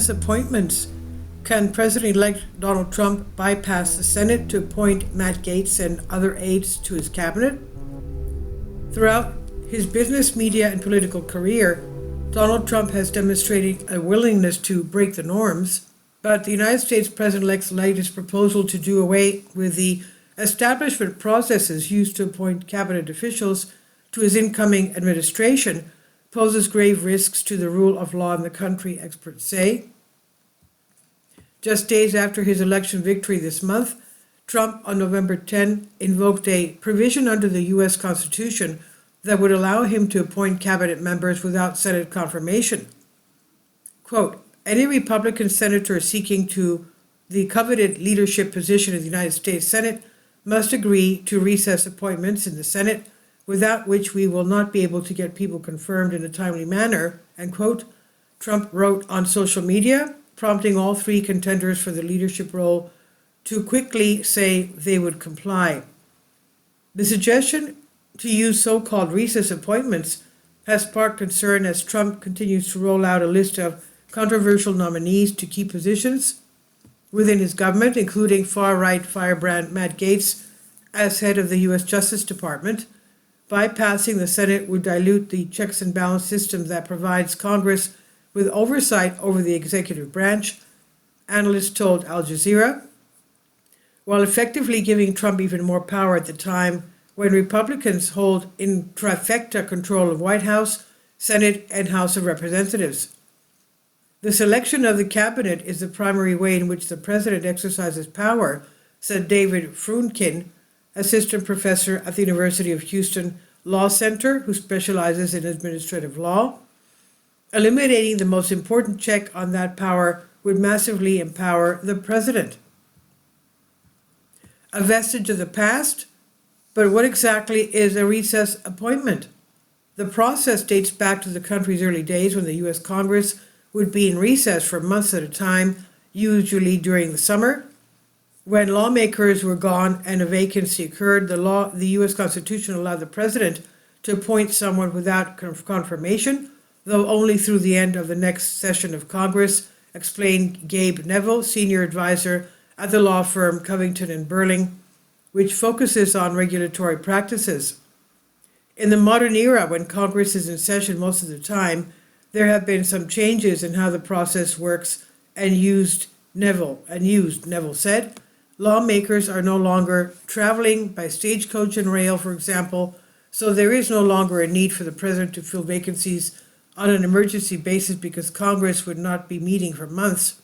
recess appointments, can President-elect Donald Trump bypass the Senate to appoint Matt Gaetz and other aides to his cabinet? Throughout his business, media, and political career, Donald Trump has demonstrated a willingness to break the norms, but the United States President-elect's latest proposal to do away with the establishment processes used to appoint cabinet officials to his incoming administration poses grave risks to the rule of law in the country, experts say. Just days after his election victory this month, Trump on November 10 invoked a provision under the U.S. Constitution that would allow him to appoint cabinet members without Senate confirmation. Quote, any Republican senator seeking to the coveted leadership position in the United States Senate must agree to recess appointments in the Senate, without which we will not be able to get people confirmed in a timely manner, end quote, Trump wrote on social media, prompting all three contenders for the leadership role to quickly say they would comply. The suggestion to use so-called recess appointments has sparked concern as Trump continues to roll out a list of controversial nominees to key positions within his government, including far-right firebrand Matt Gaetz as head of the U.S. Justice Department. Bypassing the Senate would dilute the checks and balance system that provides Congress with oversight over the executive branch, analysts told Al Jazeera, while effectively giving Trump even more power at the time when Republicans hold in trifecta control of White House, Senate, and House of Representatives. The selection of the cabinet is the primary way in which the president exercises power, said David Frunkin, assistant professor at the University of Houston Law Center, who specializes in administrative law. Eliminating the most important check on that power would massively empower the president. A vestige of the past, but what exactly is a recess appointment? The process dates back to the country's early days when the U.S. Congress would be in recess for months at a time, usually during the summer. When lawmakers were gone and a vacancy occurred, the U.S. Constitution allowed the president to appoint someone without confirmation, though only through the end of the next session of Congress, explained Gabe Neville, senior advisor at the law firm Covington and Burling, which focuses on regulatory practices. In the modern era, when Congress is in session most of the time, there have been some changes in how the process works and used, Neville said. Lawmakers are no longer traveling by stagecoach and rail, for example, so there is no longer a need for the president to fill vacancies on an emergency basis because Congress would not be meeting for months.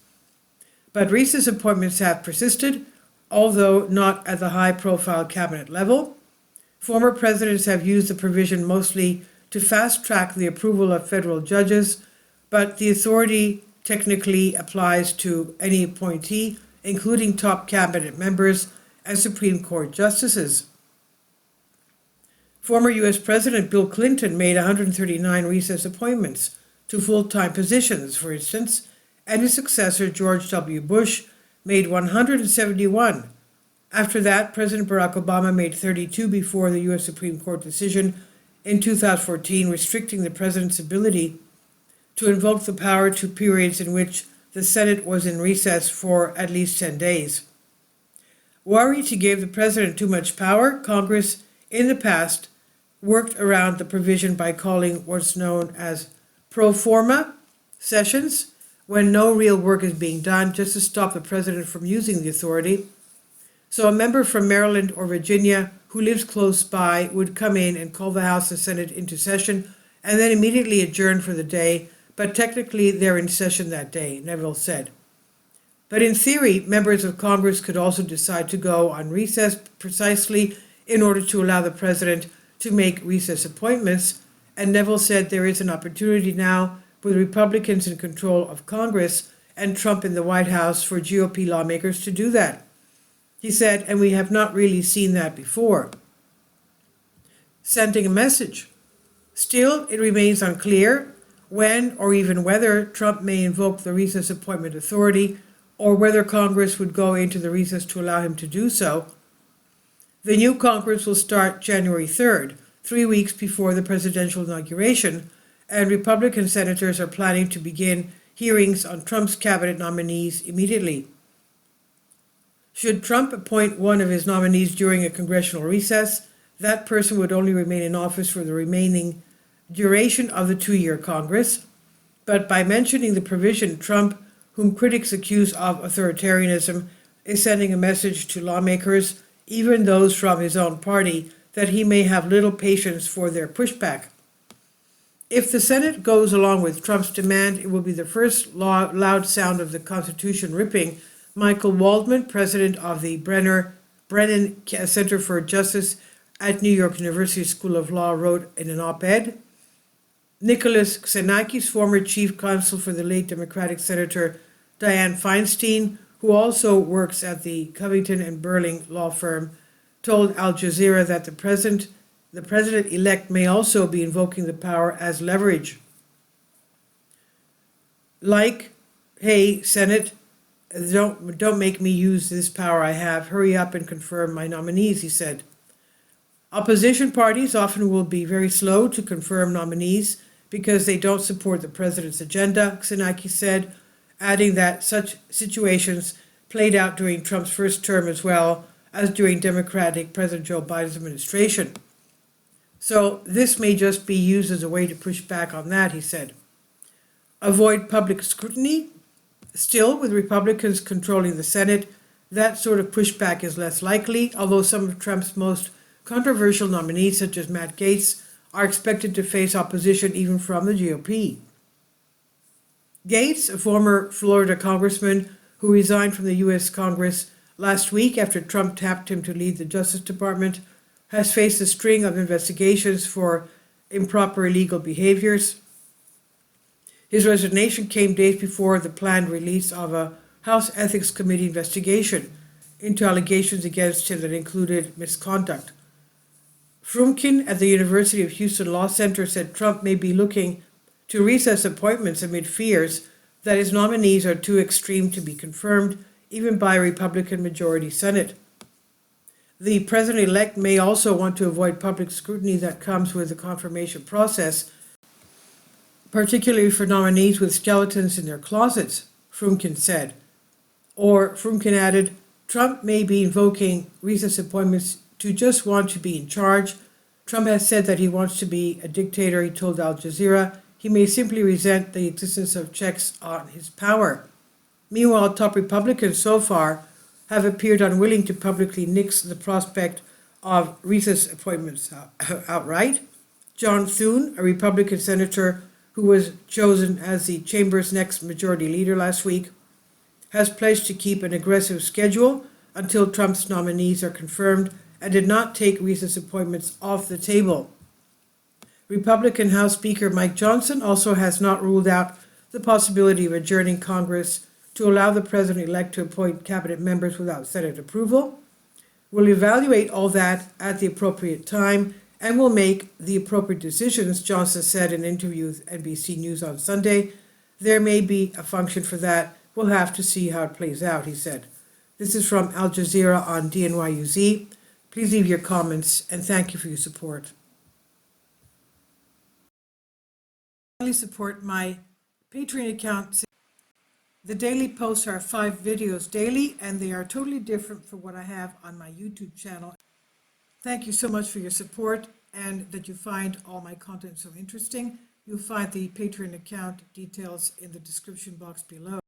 But recess appointments have persisted, although not at the high-profile cabinet level. Former presidents have used the provision mostly to fast-track the approval of federal judges, but the authority technically applies to any appointee, including top cabinet members and Supreme Court justices. Former U.S. President Bill Clinton made 139 recess appointments to full-time positions, for instance, and his successor, George W. Bush, made 171. After that, President Barack Obama made 32 before the U.S. Supreme Court decision in 2014 restricting the president's ability to invoke the power to periods in which the Senate was in recess for at least 10 days. Worried to give the president too much power, Congress in the past worked around the provision by calling what's known as pro forma sessions, when no real work is being done, just to stop the president from using the authority. So a member from Maryland or Virginia who lives close by would come in and call the House and Senate into session and then immediately adjourn for the day, but technically they're in session that day, Neville said. But in theory, members of Congress could also decide to go on recess precisely in order to allow the president to make recess appointments, and Neville said there is an opportunity now with Republicans in control of Congress and Trump in the White House for GOP lawmakers to do that. He said, and we have not really seen that before. Sending a message. Still, it remains unclear when or even whether Trump may invoke the recess appointment authority or whether Congress would go into the recess to allow him to do so. The new Congress will start January 3rd, 3 weeks before the presidential inauguration, and Republican senators are planning to begin hearings on Trump's cabinet nominees immediately. Should Trump appoint one of his nominees during a congressional recess, that person would only remain in office for the remaining duration of the 2-year Congress. But by mentioning the provision, Trump, whom critics accuse of authoritarianism, is sending a message to lawmakers, even those from his own party, that he may have little patience for their pushback. If the Senate goes along with Trump's demand, it will be the first loud sound of the Constitution ripping. Michael Waldman, president of the Brennan Center for Justice at New York University School of Law, wrote in an op-ed. Nicholas Xenakis, former chief counsel for the late Democratic Senator Dianne Feinstein, who also works at the Covington and Burling law firm, told Al Jazeera that the president-elect may also be invoking the power as leverage. Like, hey, Senate, don't make me use this power I have. Hurry up and confirm my nominees, he said. Opposition parties often will be very slow to confirm nominees because they don't support the president's agenda, Xenakis said, adding that such situations played out during Trump's first term as well as during Democratic President Joe Biden's administration. So this may just be used as a way to push back on that, he said. Avoid public scrutiny. Still, with Republicans controlling the Senate, that sort of pushback is less likely, although some of Trump's most controversial nominees, such as Matt Gaetz, are expected to face opposition even from the GOP. Gaetz, a former Florida congressman who resigned from the U.S. Congress last week after Trump tapped him to lead the Justice Department, has faced a string of investigations for improper illegal behaviors. His resignation came days before the planned release of a House Ethics Committee investigation into allegations against him that included misconduct. Frumkin at the University of Houston Law Center said Trump may be looking to recess appointments amid fears that his nominees are too extreme to be confirmed, even by a Republican majority Senate. The president-elect may also want to avoid public scrutiny that comes with the confirmation process, particularly for nominees with skeletons in their closets, Frumkin said. Or, Frumkin added, Trump may be invoking recess appointments to just want to be in charge. Trump has said that he wants to be a dictator, he told Al Jazeera. He may simply resent the existence of checks on his power. Meanwhile, top Republicans so far have appeared unwilling to publicly nix the prospect of recess appointments outright. John Thune, a Republican senator who was chosen as the chamber's next majority leader last week, has pledged to keep an aggressive schedule until Trump's nominees are confirmed and did not take recess appointments off the table. Republican House Speaker Mike Johnson also has not ruled out the possibility of adjourning Congress to allow the president-elect to appoint cabinet members without Senate approval. We'll evaluate all that at the appropriate time and will make the appropriate decisions, Johnson said in an interview with NBC News on Sunday. There may be a function for that. We'll have to see how it plays out, he said. This is from Al Jazeera on DNYUZ. Please leave your comments and thank you for your support. Please support my Patreon account. The daily posts are 5 videos daily and they are totally different from what I have on my YouTube channel. Thank you so much for your support and that you find all my content so interesting. You'll find the Patreon account details in the description box below.